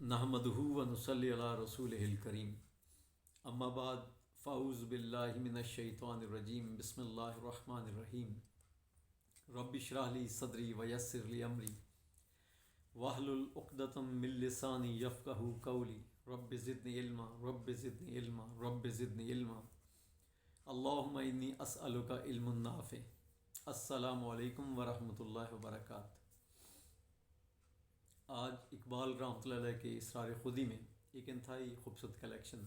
نحمدہ و نصلی علی رسولہ الکریم، اما بعد فاعوذ باللہ من الشیطان الرجیم، بسم اللہ الرحمن الرحیم۔ رب اشرح لی صدری ویسر لی امری واحلل عقدۃ من لسانی یفقہوا قولی، رب زدنی علما رب زدنی علما رب زدنی علما، اللہم انی اسألک علم نافع۔ السلام علیکم ورحمۃ اللہ وبرکاتہ۔ آج اقبال رحمۃ اللہ علیہ کے اسرار خودی میں ایک انتہائی خوبصورت کلیکشن۔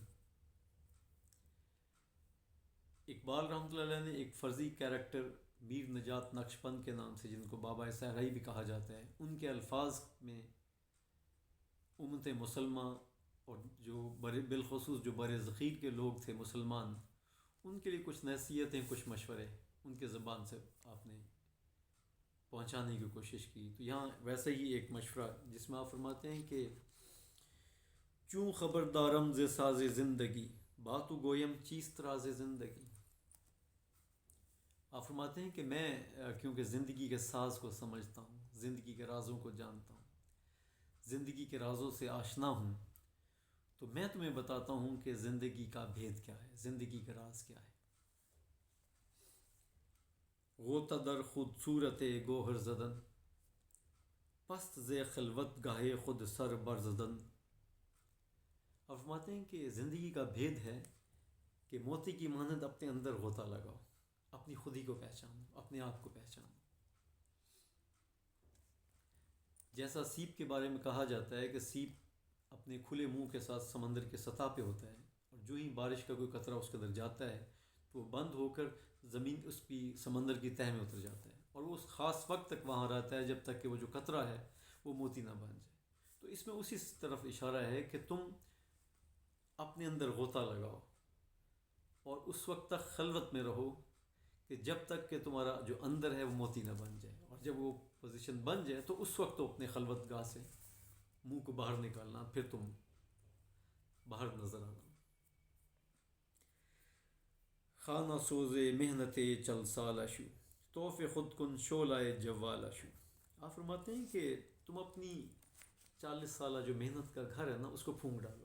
اقبال رحمۃ اللہ علیہ نے ایک فرضی کیریکٹر میر نجات نقشبند کے نام سے، جن کو بابا صحرائی بھی کہا جاتا ہے، ان کے الفاظ میں امت مسلمہ اور جو بالخصوص جو بر ذخیر کے لوگ تھے مسلمان، ان کے لیے کچھ نصیحتیں، کچھ مشورے ان کے زبان سے آپ نے پہنچانے کی کوشش کی۔ تو یہاں ویسے ہی ایک مشورہ جس میں آپ فرماتے ہیں کہ چوں خبردارم ز ساز زندگی، باتو گویم چیست راز زندگی۔ آپ فرماتے ہیں کہ میں کیونکہ زندگی کے ساز کو سمجھتا ہوں، زندگی کے رازوں کو جانتا ہوں، زندگی کے رازوں سے آشنا ہوں، تو میں تمہیں بتاتا ہوں کہ زندگی کا بھید کیا ہے، زندگی کا راز کیا ہے۔ غوطہ در خود صورت گوہر زدن، پست ز خلوت گاہے خود سر بر زدن۔ آپ فرماتے ہیں کہ زندگی کا بھید ہے کہ موتی کی مانند اپنے اندر غوطہ لگاؤ، اپنی خودی کو پہچانو، اپنے آپ کو پہچانو۔ جیسا سیپ کے بارے میں کہا جاتا ہے کہ سیپ اپنے کھلے منہ کے ساتھ سمندر کے سطح پہ ہوتا ہے، اور جو ہی بارش کا کوئی قطرہ اس کے اندر جاتا ہے تو وہ بند ہو کر زمین اس کی سمندر کی تہہ میں اتر جاتا ہے، اور وہ اس خاص وقت تک وہاں رہتا ہے جب تک کہ وہ جو قطرہ ہے وہ موتی نہ بن جائے۔ تو اس میں اسی طرف اشارہ ہے کہ تم اپنے اندر غوطہ لگاؤ اور اس وقت تک خلوت میں رہو کہ جب تک کہ تمہارا جو اندر ہے وہ موتی نہ بن جائے، اور جب وہ پوزیشن بن جائے تو اس وقت تو اپنے خلوت گاہ سے منہ کو باہر نکالنا، پھر تم باہر نظر آنا۔ خانہ سوز محنت چل سالشو، توف خود کن شعلہ جوالشو۔ آپ فرماتے ہیں کہ تم اپنی 40 سالہ جو محنت کا گھر ہے نا، اس کو پھونک ڈالو،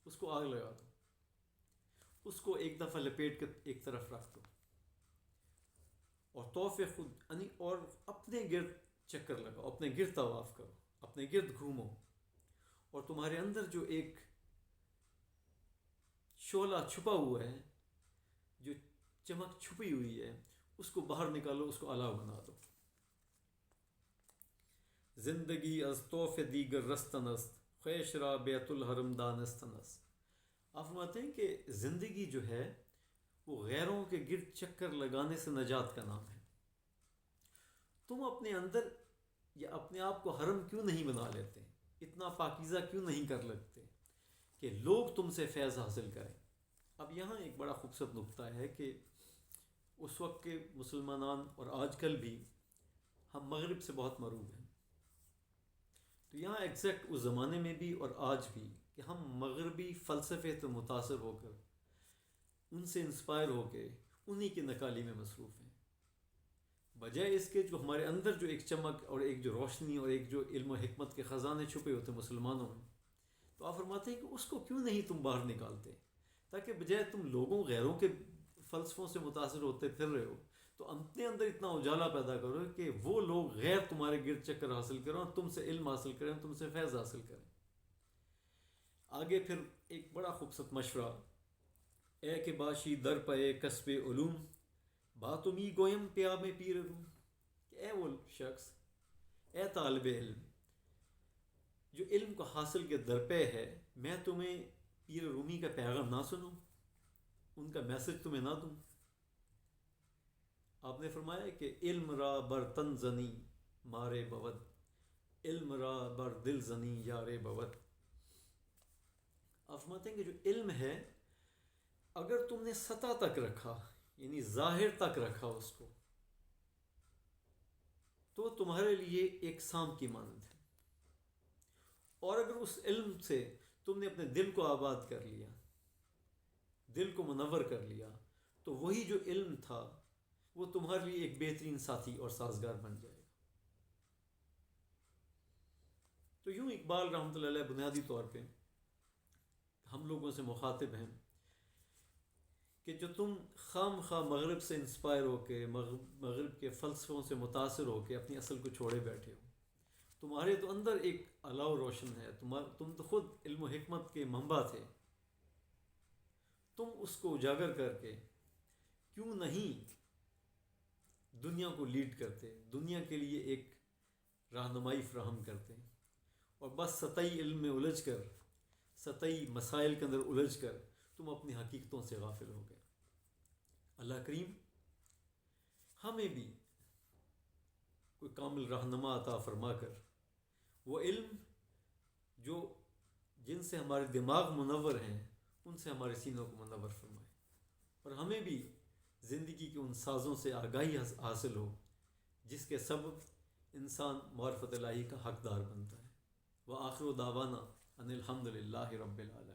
اس کو آگ لگا دو، اس کو ایک دفعہ لپیٹ کر ایک طرف رکھ دو، اور توف خود یعنی اور اپنے گرد چکر لگاؤ، اپنے گرد طواف کرو، اپنے گرد گھومو، اور تمہارے اندر جو ایک شعلہ چھپا ہوا ہے، جو چمک چھپی ہوئی ہے، اس کو باہر نکالو، اس کو اعلیٰ بنا دو۔ زندگی از طوف دیگر رستن است، خویش را بیت الحرم دانستن است۔ آپ فرماتے ہیں کہ زندگی جو ہے وہ غیروں کے گرد چکر لگانے سے نجات کا نام ہے۔ تم اپنے اندر یا اپنے آپ کو حرم کیوں نہیں بنا لیتے، اتنا پاکیزہ کیوں نہیں کر لگتے کہ لوگ تم سے فیض حاصل کریں۔ اب یہاں ایک بڑا خوبصورت نقطہ ہے کہ اس وقت کے مسلمانان اور آج کل بھی ہم مغرب سے بہت مروب ہیں، تو یہاں ایگزیکٹ اس زمانے میں بھی اور آج بھی کہ ہم مغربی فلسفے سے متاثر ہو کر، ان سے انسپائر ہو کے انہی کی نکالی میں مصروف ہیں، بجائے اس کے جو ہمارے اندر جو ایک چمک اور ایک جو روشنی اور ایک جو علم و حکمت کے خزانے چھپے ہوتے ہیں مسلمانوں میں، تو آپ فرماتے ہیں کہ اس کو کیوں نہیں تم باہر نکالتے، تاکہ بجائے تم لوگوں غیروں کے فلسفوں سے متاثر ہوتے پھر رہے ہو، تو اپنے اندر اتنا اجالا پیدا کرو کہ وہ لوگ غیر تمہارے گرد چکر حاصل کریں اور تم سے علم حاصل کریں، تم سے فیض حاصل کریں۔ آگے پھر ایک بڑا خوبصورت مشورہ، اے کہ باشی در پے کسب علوم، باتمی گویم پیا میں پیر روم۔ کہ اے وہ شخص، اے طالب علم جو علم کو حاصل کے درپے ہے، میں تمہیں پیر رومی کا پیغام نہ سنوں، ان کا میسج تمہیں نہ دوں۔ آپ نے فرمایا کہ علم را بر تن زنی مارے بود، علم را بر دل زنی یارے بود۔ آپ فرماتے ہیں کہ جو علم ہے اگر تم نے سطح تک رکھا، یعنی ظاہر تک رکھا اس کو، تو تمہارے لیے ایک سانپ کی مانند ہے، اور اگر اس علم سے تم نے اپنے دل کو آباد کر لیا، دل کو منور کر لیا، تو وہی جو علم تھا وہ تمہارے لیے ایک بہترین ساتھی اور سازگار بن جائے گا۔ تو یوں اقبال رحمۃ اللہ علیہ بنیادی طور پہ ہم لوگوں سے مخاطب ہیں کہ جو تم خام خواہ مغرب سے انسپائر ہو کے مغرب کے فلسفوں سے متاثر ہو کے اپنی اصل کو چھوڑے بیٹھے ہو، تمہارے تو اندر ایک علاؤ روشن ہے، تم تو خود علم و حکمت کے منبع تھے، تم اس کو اجاگر کر کے کیوں نہیں دنیا کو لیڈ کرتے، دنیا کے لیے ایک رہنمائی فراہم کرتے، اور بس سطحی علم میں الجھ کر، سطحی مسائل کے اندر الجھ کر تم اپنی حقیقتوں سے غافل ہو گئے۔ اللہ کریم ہمیں بھی کوئی کامل رہنما عطا فرما کر وہ علم جو جن سے ہمارے دماغ منور ہیں ان سے ہمارے سینوں کو منور فرمائے، اور ہمیں بھی زندگی کے ان سازوں سے آگاہی حاصل ہو جس کے سبب انسان معرفت الہی کا حقدار بنتا ہے۔ وآخر دعوانا ان الحمد للہ رب العالمین۔